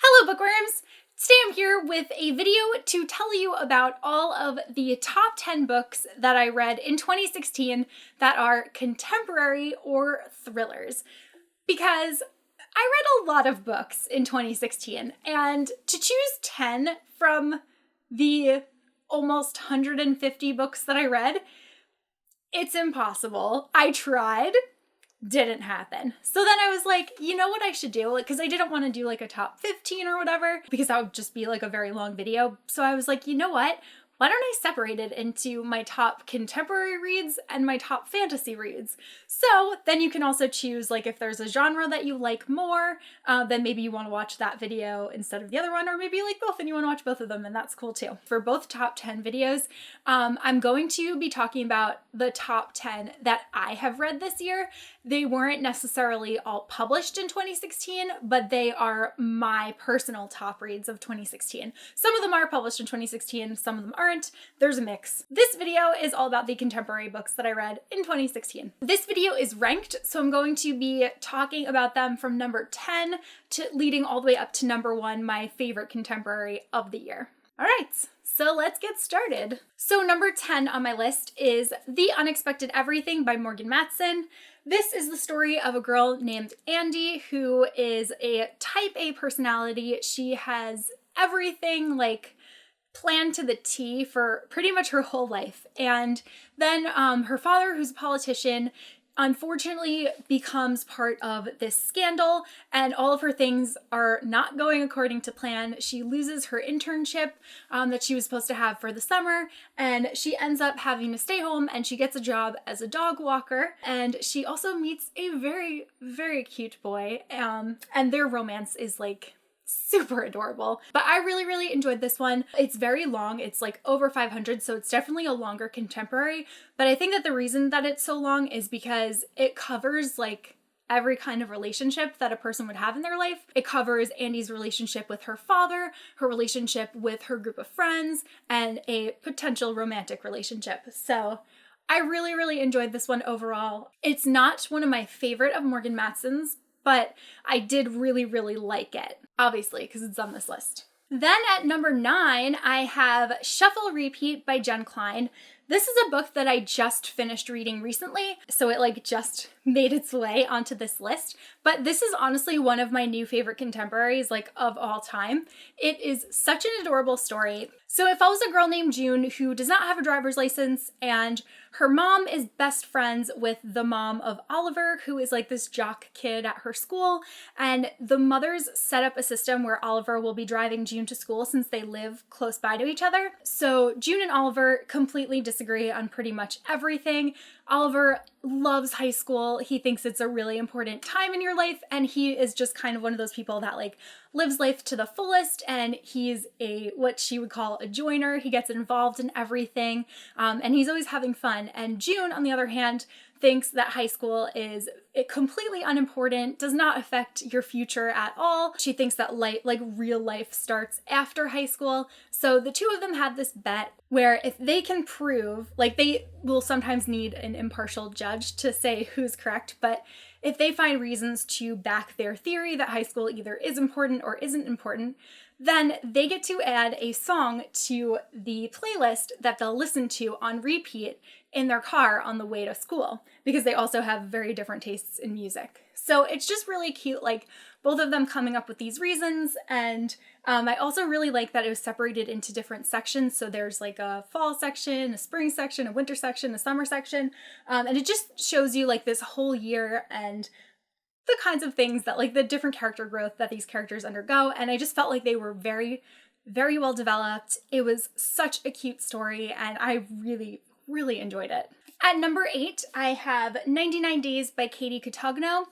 Hello bookworms! Today I'm here with a video to tell you about all of the top 10 books that I read in 2016 that are contemporary or thrillers. Because I read a lot of books in 2016, and to choose 10 from the almost 150 books that I read, it's impossible. I tried. Didn't happen. So then I was like, you know what I should do? Because I didn't want to do like a top 15 or whatever, because that would just be like a very long video. So I was like, you know what? Why don't I separate it into my top contemporary reads and my top fantasy reads? So then you can also choose, like, if there's a genre that you like more, then maybe you want to watch that video instead of the other one, or maybe you like both and you want to watch both of them, and that's cool too. For both top 10 videos, I'm going to be talking about the top 10 that I have read this year. They weren't necessarily all published in 2016, but they are my personal top reads of 2016. Some of them are published in 2016, some of them aren't. There's a mix. This video is all about the contemporary books that I read in 2016. This video is ranked, so I'm going to be talking about them from number 10 to leading all the way up to number 1, my favorite contemporary of the year. All right, so let's get started. So number 10 on my list is The Unexpected Everything by Morgan Matson. This is the story of a girl named Andy who is a type A personality. She has everything like planned to the T for pretty much her whole life. And then her father, who's a politician, unfortunately becomes part of this scandal, and all of her things are not going according to plan. She loses her internship that she was supposed to have for the summer, and she ends up having to stay home, and she gets a job as a dog walker, and she also meets a very, very cute boy, and their romance is like super adorable. But I really, really enjoyed this one. It's very long. It's like over 500, so it's definitely a longer contemporary. But I think that the reason that it's so long is because it covers like every kind of relationship that a person would have in their life. It covers Andy's relationship with her father, her relationship with her group of friends, and a potential romantic relationship. So I really, really enjoyed this one overall. It's not one of my favorite of Morgan Matson's, but I did really, really like it, obviously, because it's on this list. Then at number 9, I have Shuffle Repeat by Jen Klein. This is a book that I just finished reading recently, so it like just made its way onto this list. But this is honestly one of my new favorite contemporaries, like of all time. It is such an adorable story. So it follows a girl named June who does not have a driver's license, and her mom is best friends with the mom of Oliver, who is like this jock kid at her school. And the mothers set up a system where Oliver will be driving June to school since they live close by to each other. So June and Oliver completely disagree on pretty much everything. Oliver loves high school. He thinks it's a really important time in your life, and he is just kind of one of those people that like lives life to the fullest, and he's a what she would call a joiner. He gets involved in everything, and he's always having fun. And June, on the other hand, thinks that high school is completely unimportant, does not affect your future at all. She thinks that real life starts after high school. So the two of them have this bet where if they can prove, like they will sometimes need an impartial judge to say who's correct, but if they find reasons to back their theory that high school either is important or isn't important, then they get to add a song to the playlist that they'll listen to on repeat in their car on the way to school, because they also have very different tastes in music. So it's just really cute, like both of them coming up with these reasons. And I also really like that it was separated into different sections. So there's like a fall section, a spring section, a winter section, a summer section. And it just shows you like this whole year and the kinds of things that like the different character growth that these characters undergo. And I just felt like they were very, very well developed. It was such a cute story, and I really, really enjoyed it. At number 8, I have 99 Days by Katie Cotugno.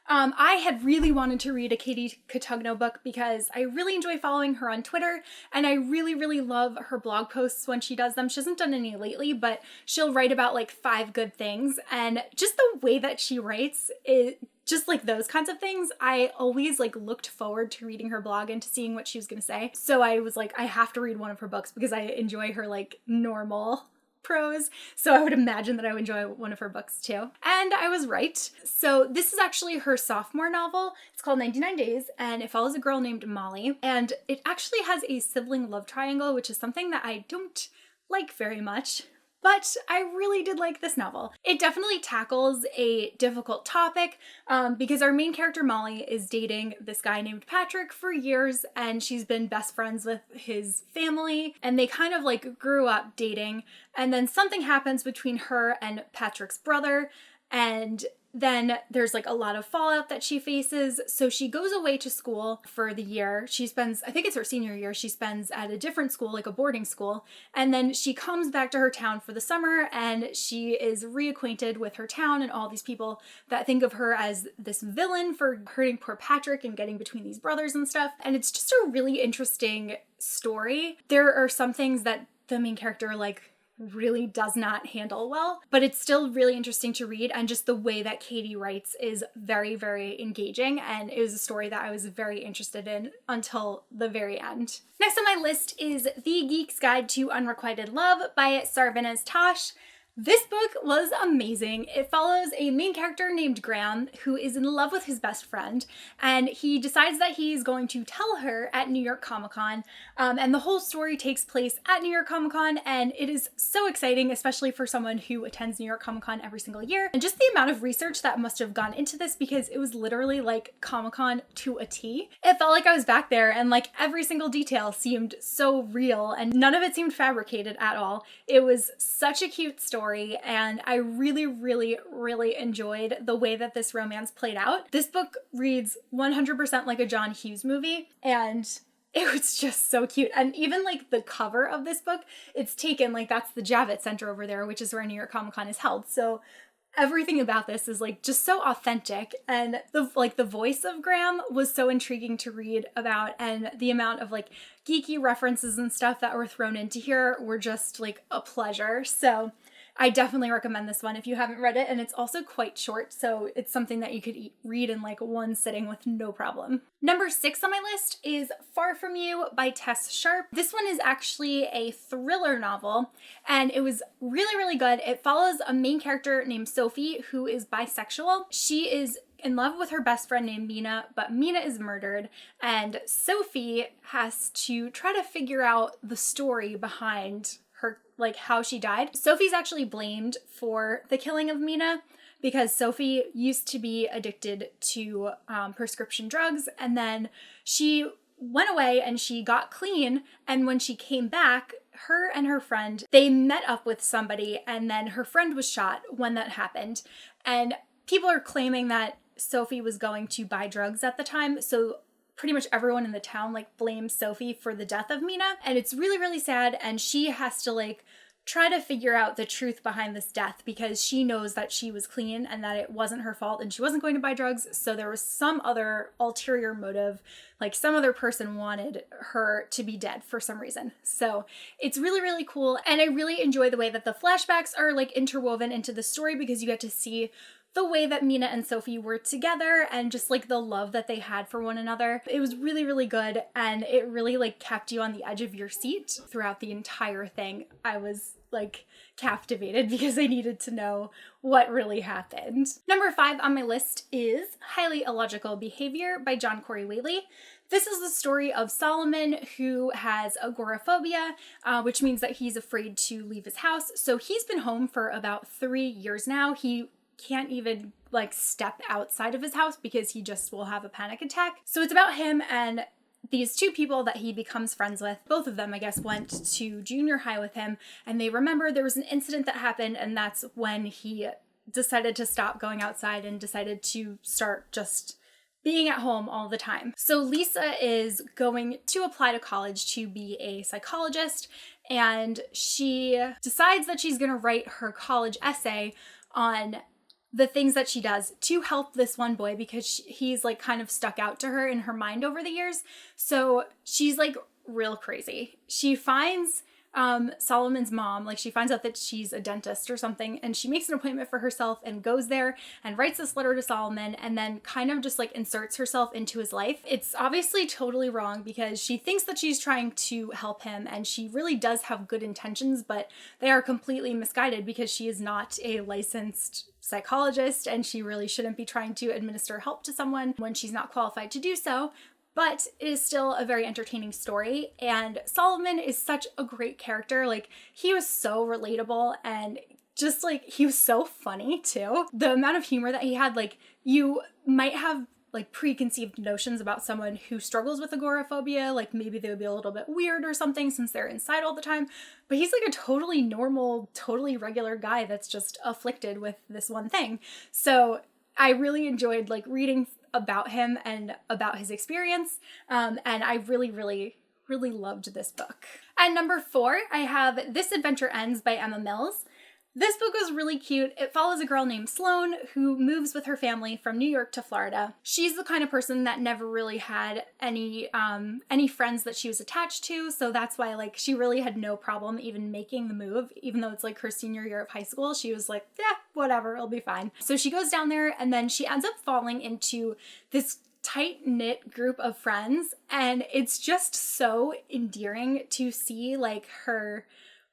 I had really wanted to read a Katie Cotugno book because I really enjoy following her on Twitter, and I really, really love her blog posts when she does them. She hasn't done any lately, but she'll write about like 5 good things, and just the way that she writes is just like those kinds of things. I always like looked forward to reading her blog and to seeing what she was gonna say. So I was like, I have to read one of her books because I enjoy her like normal prose, so I would imagine that I would enjoy one of her books too. And I was right. So this is actually her sophomore novel. It's called 99 Days, and it follows a girl named Molly, and it actually has a sibling love triangle, which is something that I don't like very much. But I really did like this novel. It definitely tackles a difficult topic because our main character, Molly, is dating this guy named Patrick for years, and she's been best friends with his family, and they kind of like grew up dating, and then something happens between her and Patrick's brother, and then there's like a lot of fallout that she faces. So she goes away to school for the year. She spends, I think it's her senior year, she spends at a different school, like a boarding school. And then she comes back to her town for the summer, and she is reacquainted with her town and all these people that think of her as this villain for hurting poor Patrick and getting between these brothers and stuff. And it's just a really interesting story. There are some things that the main character really does not handle well, but it's still really interesting to read, and just the way that Katie writes is very, very engaging, and it was a story that I was very interested in until the very end. Next on my list is The Geeks Guide to Unrequited Love by Sarvanas Tosh. This book was amazing. It follows a main character named Graham who is in love with his best friend, and he decides that he's going to tell her at New York Comic Con, and the whole story takes place at New York Comic Con, and it is so exciting, especially for someone who attends New York Comic Con every single year. And just the amount of research that must have gone into this, because it was literally like Comic Con to a T. It felt like I was back there, and like every single detail seemed so real, and none of it seemed fabricated at all. It was such a cute story, and I really, really, really enjoyed the way that this romance played out. This book reads 100% like a John Hughes movie, and it was just so cute. And even like the cover of this book, it's taken, like that's the Javits Center over there, which is where New York Comic Con is held. So everything about this is like just so authentic, and the voice of Graham was so intriguing to read about, and the amount of like geeky references and stuff that were thrown into here were just like a pleasure. So I definitely recommend this one if you haven't read it, and it's also quite short, so it's something that you could read in like one sitting with no problem. Number 6 on my list is Far From You by Tess Sharp. This one is actually a thriller novel, and it was really, really good. It follows a main character named Sophie who is bisexual. She is in love with her best friend named Mina, but Mina is murdered, and Sophie has to try to figure out the story behind her, like how she died. Sophie's actually blamed for the killing of Mina because Sophie used to be addicted to prescription drugs, and then she went away and she got clean, and when she came back, her and her friend, they met up with somebody, and then her friend was shot when that happened, and people are claiming that Sophie was going to buy drugs at the time, so pretty much everyone in the town like blames Sophie for the death of Mina, and it's really, really sad, and she has to like try to figure out the truth behind this death because she knows that she was clean and that it wasn't her fault and she wasn't going to buy drugs, so there was some other ulterior motive, like some other person wanted her to be dead for some reason. So it's really, really cool, and I really enjoy the way that the flashbacks are like interwoven into the story because you get to see the way that Mina and Sophie were together and just like the love that they had for one another. It was really, really good, and it really like kept you on the edge of your seat throughout the entire thing. I was like captivated because I needed to know what really happened. Number 5 on my list is Highly Illogical Behavior by John Corey Whaley. This is the story of Solomon, who has agoraphobia, which means that he's afraid to leave his house. So he's been home for about 3 years now. He can't even like step outside of his house because he just will have a panic attack. So it's about him and these 2 people that he becomes friends with. Both of them, I guess, went to junior high with him, and they remember there was an incident that happened, and that's when he decided to stop going outside and decided to start just being at home all the time. So Lisa is going to apply to college to be a psychologist, and she decides that she's going to write her college essay on the things that she does to help this one boy because he's like kind of stuck out to her in her mind over the years. So she's like real crazy. She finds Solomon's mom, like she finds out that she's a dentist or something, and she makes an appointment for herself and goes there and writes this letter to Solomon and then kind of just like inserts herself into his life. It's obviously totally wrong because she thinks that she's trying to help him and she really does have good intentions, but they are completely misguided because she is not a licensed psychologist and she really shouldn't be trying to administer help to someone when she's not qualified to do so. But it is still a very entertaining story, and Solomon is such a great character. Like, he was so relatable and just like he was so funny too. The amount of humor that he had, like, you might have like preconceived notions about someone who struggles with agoraphobia, like maybe they would be a little bit weird or something since they're inside all the time, but he's like a totally normal, totally regular guy that's just afflicted with this one thing. So I really enjoyed like reading about him and about his experience, and I really loved this book. At number 4, I have This Adventure Ends by Emma Mills. This book was really cute. It follows a girl named Sloane who moves with her family from New York to Florida. She's the kind of person that never really had any friends that she was attached to, so that's why like she really had no problem even making the move, even though it's like her senior year of high school. She was like, yeah, whatever, it'll be fine. So she goes down there and then she ends up falling into this tight-knit group of friends, and it's just so endearing to see like her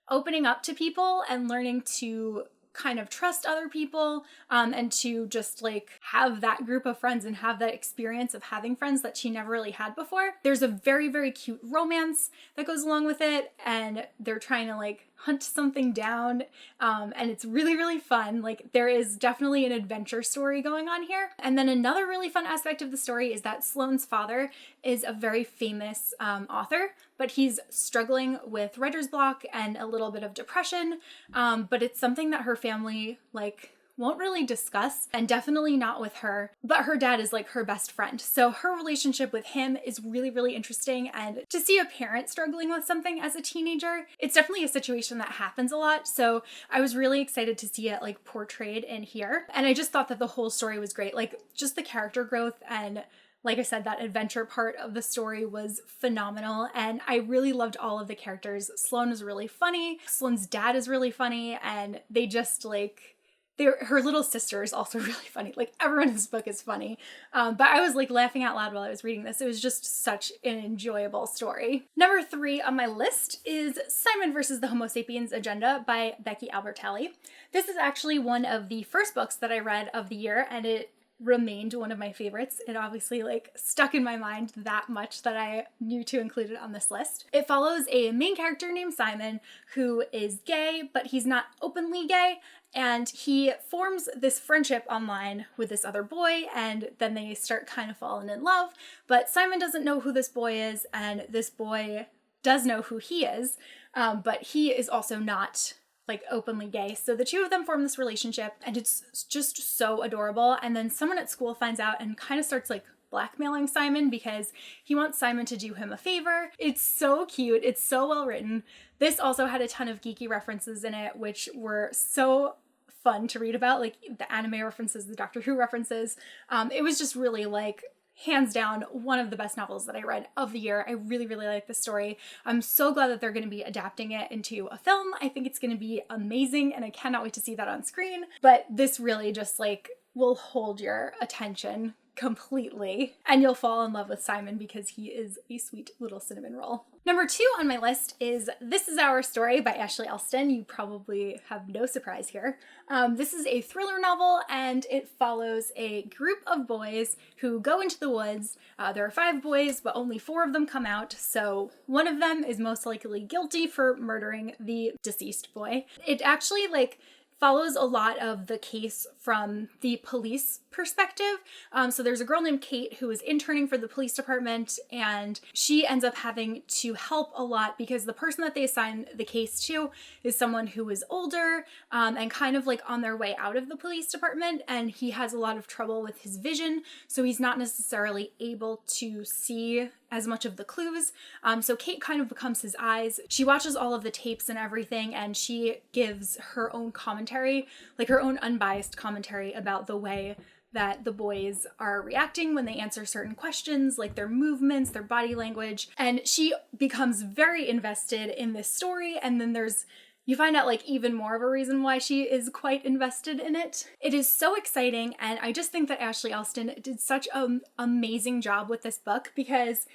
opening up to people and learning to kind of trust other people, and to just like have that group of friends and have that experience of having friends that she never really had before. There's a very cute romance that goes along with it, and they're trying to like hunt something down, and it's really fun. Like, there is definitely an adventure story going on here. And then another really fun aspect of the story is that Sloane's father is a very famous author, but he's struggling with writer's block and a little bit of depression, but it's something that her family like won't really discuss, and definitely not with her, but her dad is like her best friend. So her relationship with him is really interesting, and to see a parent struggling with something as a teenager, it's definitely a situation that happens a lot. So I was really excited to see it like portrayed in here. And I just thought that the whole story was great. Like, just the character growth and, like I said, that adventure part of the story was phenomenal, and I really loved all of the characters. Sloane is really funny, Sloane's dad is really funny, and they just like, her little sister is also really funny. Like, everyone in this book is funny. But I was like laughing out loud while I was reading this. It was just such an enjoyable story. Number 3 on my list is Simon versus the Homo Sapiens Agenda by Becky Albertalli. This is actually one of the first books that I read of the year, and it remained one of my favorites. It obviously like stuck in my mind that much that I knew to include it on this list. It follows a main character named Simon who is gay, but he's not openly gay, and he forms this friendship online with this other boy, and then they start kind of falling in love, but Simon doesn't know who this boy is, and this boy does know who he is, but he is also not like openly gay. So the two of them form this relationship, and it's just so adorable. And then someone at school finds out and kind of starts like blackmailing Simon because he wants Simon to do him a favor. It's so cute. It's so well written. This also had a ton of geeky references in it, which were so fun to read about, like the anime references, the Doctor Who references. It was just really like hands down one of the best novels that I read of the year. I really like this story. I'm so glad that they're going to be adapting it into a film. I think it's going to be amazing, and I cannot wait to see that on screen. But this really just like will hold your attention completely, and you'll fall in love with Simon because he is a sweet little cinnamon roll. Number 2 on my list is This Is Our Story by Ashley Elston. You probably have no surprise here. This is a thriller novel, and it follows a group of boys who go into the woods. There are 5 boys, but only 4 of them come out, so one of them is most likely guilty for murdering the deceased boy. It actually like follows a lot of the case from the police perspective. So there's a girl named Kate who is interning for the police department, and she ends up having to help a lot because the person that they assign the case to is someone who is older, and kind of like on their way out of the police department, and he has a lot of trouble with his vision, so he's not necessarily able to see as much of the clues. So Kate kind of becomes his eyes. She watches all of the tapes and everything, and she gives her own commentary, like her own unbiased commentary about the way that the boys are reacting when they answer certain questions, like their movements, their body language. And she becomes very invested in this story. And then you find out like even more of a reason why she is quite invested in it. It is so exciting. And I just think that Ashley Elston did such an amazing job with this book, because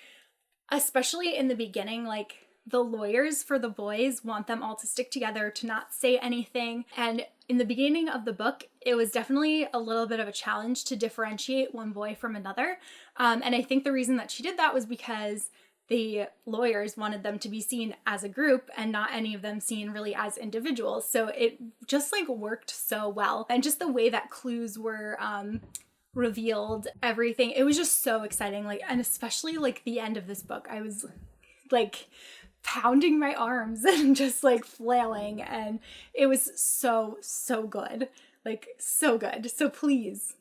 especially in the beginning, like the lawyers for the boys want them all to stick together, to not say anything. And in the beginning of the book, it was definitely a little bit of a challenge to differentiate one boy from another. And I think the reason that she did that was because the lawyers wanted them to be seen as a group and not any of them seen really as individuals. So it just like worked so well. And just the way that clues were revealed, everything, it was just so exciting. Like, and especially like the end of this book, I was like pounding my arms and just like flailing, and it was so good, like so good. So please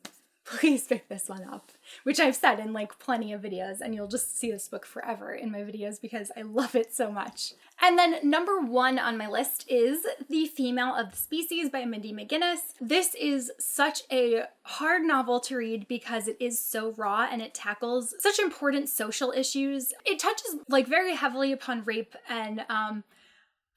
pick this one up, which I've said in like plenty of videos, and you'll just see this book forever in my videos because I love it so much. And then number 1 on my list is The Female of the Species by Mindy McGinnis. This is such a hard novel to read because it is so raw and it tackles such important social issues. It touches like very heavily upon rape and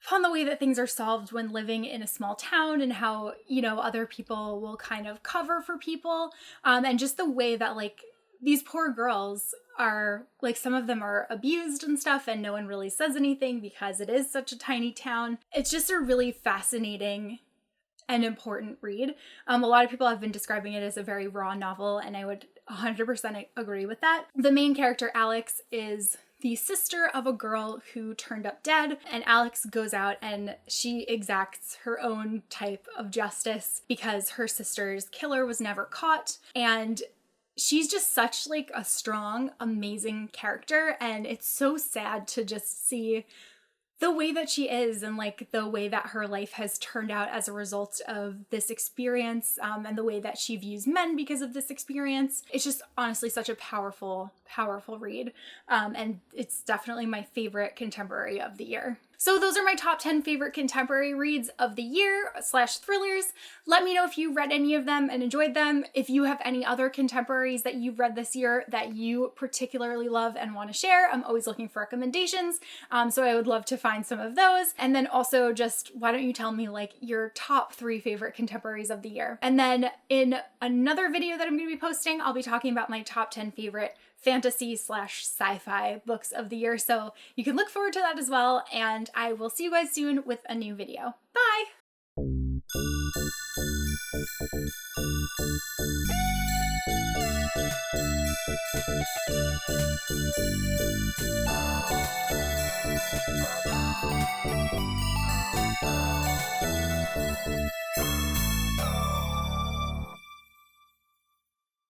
upon the way that things are solved when living in a small town, and how, you know, other people will kind of cover for people. And just the way that like these poor girls are, like, some of them are abused and stuff, and no one really says anything because it is such a tiny town. It's just a really fascinating and important read. A lot of people have been describing it as a very raw novel, and I would 100% agree with that. The main character, Alex, is the sister of a girl who turned up dead, and Alex goes out and she exacts her own type of justice because her sister's killer was never caught. And she's just such like a strong, amazing character, and it's so sad to just see the way that she is, and like the way that her life has turned out as a result of this experience, and the way that she views men because of this experience. It's just honestly such a powerful read, and it's definitely my favorite contemporary of the year. So those are my top 10 favorite contemporary reads of the year / thrillers. Let me know if you read any of them and enjoyed them. If you have any other contemporaries that you've read this year that you particularly love and want to share, I'm always looking for recommendations. So I would love to find some of those. And then also just, why don't you tell me like your top 3 favorite contemporaries of the year? And then in another video that I'm going to be posting, I'll be talking about my top 10 favorite fantasy / sci-fi books of the year. So you can look forward to that as well. And I will see you guys soon with a new video. Bye!